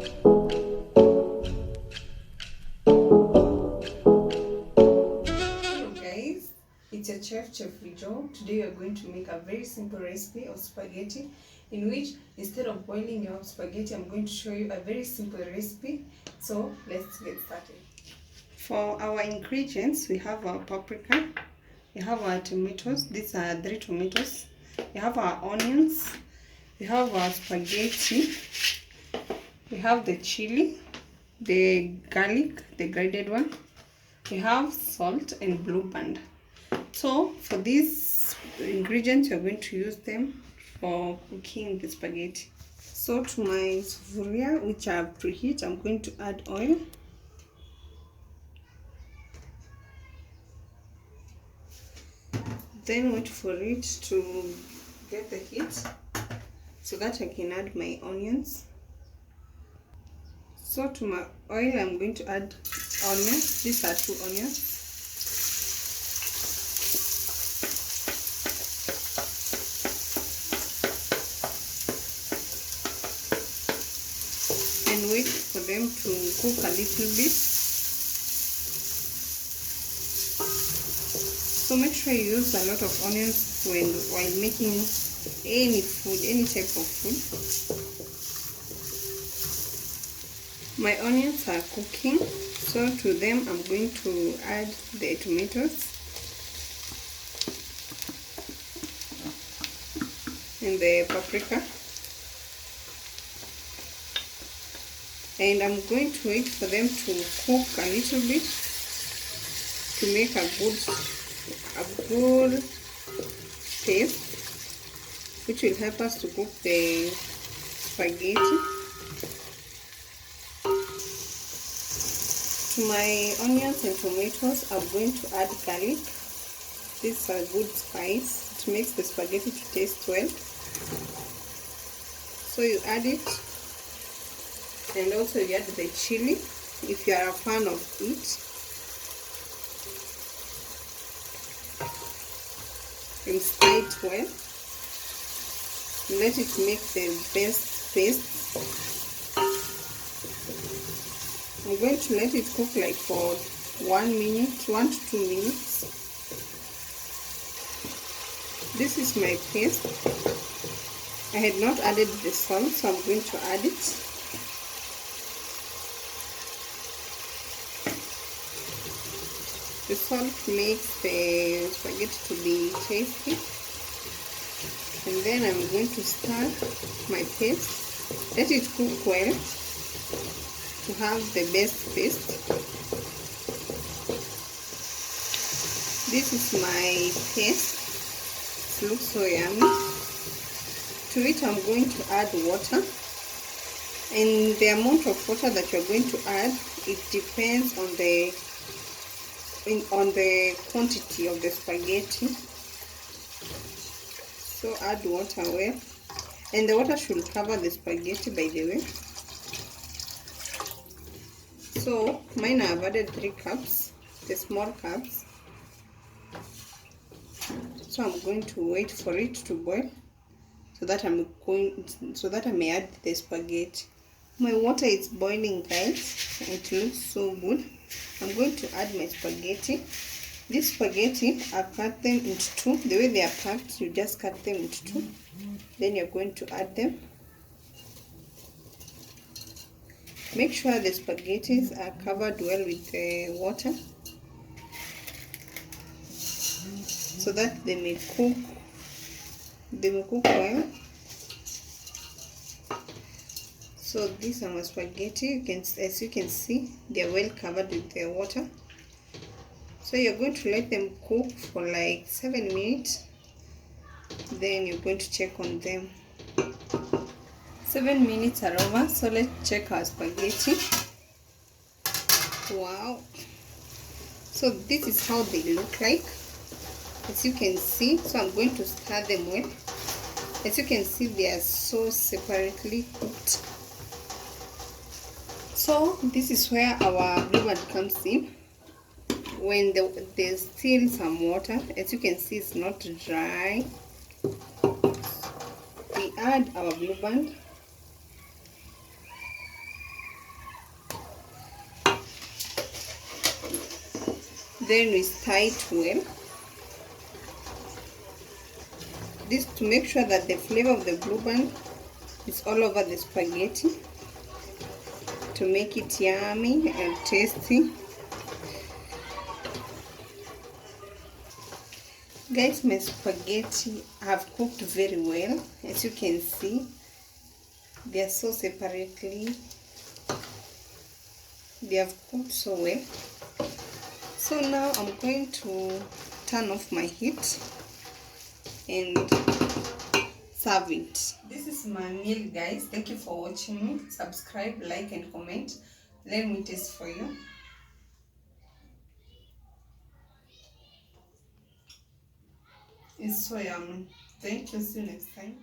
Guys, it's your chef Rijo. Today we are going to make a very simple recipe of spaghetti, in which instead of boiling your spaghetti, I'm going to show you a very simple recipe. So let's get started. For our ingredients, we have our paprika, we have our tomatoes. These are 3 tomatoes. We have our onions, we have our spaghetti, we have the chili, the garlic, the grated one, we have salt and blue band. So for these ingredients, you're going to use them for cooking the spaghetti. So to my sufuria, which I have preheat, I'm going to add oil. Then wait for it to get the heat so that I can add my onions. So to my oil, I'm going to add onions. These are 2 onions. And wait for them to cook a little bit. So make sure you use a lot of onions while making any food, any type of food. My onions are cooking, so to them I'm going to add the tomatoes and the paprika, and I'm going to wait for them to cook a little bit to make a good paste, which will help us to cook the spaghetti. To my onions and tomatoes, I'm going to add garlic. This is a good spice. It makes the spaghetti to taste well. So you add it, and also you add the chili if you are a fan of it. And stir it well. Let it make the best paste. I'm going to let it cook like for 1 to 2 minutes. This is my paste. I had not added the salt, so I'm going to add it. The salt makes the spaghetti to be tasty. And then I'm going to stir my paste. Let it cook well to have the best paste. This is my paste. It looks so yummy. To it I'm going to add water, and the amount of water that you're going to add, it depends on the quantity of the spaghetti. So add water well, and the water should cover the spaghetti, by the way. So mine I've added 3 cups, the small cups. So I'm going to wait for it to boil so that I may add the spaghetti. My water is boiling, guys. It looks so good. I'm going to add my spaghetti. This spaghetti, I cut them into 2. The way they are packed, you just cut them into 2. Then you're going to add them. Make sure the spaghettis are covered well with the water so that they may cook well. So these are my spaghetti. As you can see, they are well covered with the water. So you're going to let them cook for like 7 minutes. Then you're going to check on them. 7 minutes are over, so let's check our spaghetti. Wow! So this is how they look like, as you can see. So I'm going to stir them well. As you can see, they are so separately cooked. So this is where our blue band comes in. When there's still some water, as you can see, it's not dry. We add our blue band. Then we stir it well. This to make sure that the flavor of the blue band is all over the spaghetti, to make it yummy and tasty. Guys, my spaghetti have cooked very well. As you can see, they are so separately. They have cooked so well. So now I'm going to turn off my heat and serve it. This is my meal, guys. Thank you for watching me. Subscribe, like and comment. Let me taste for you. It's so yummy. Thank you. See you next time.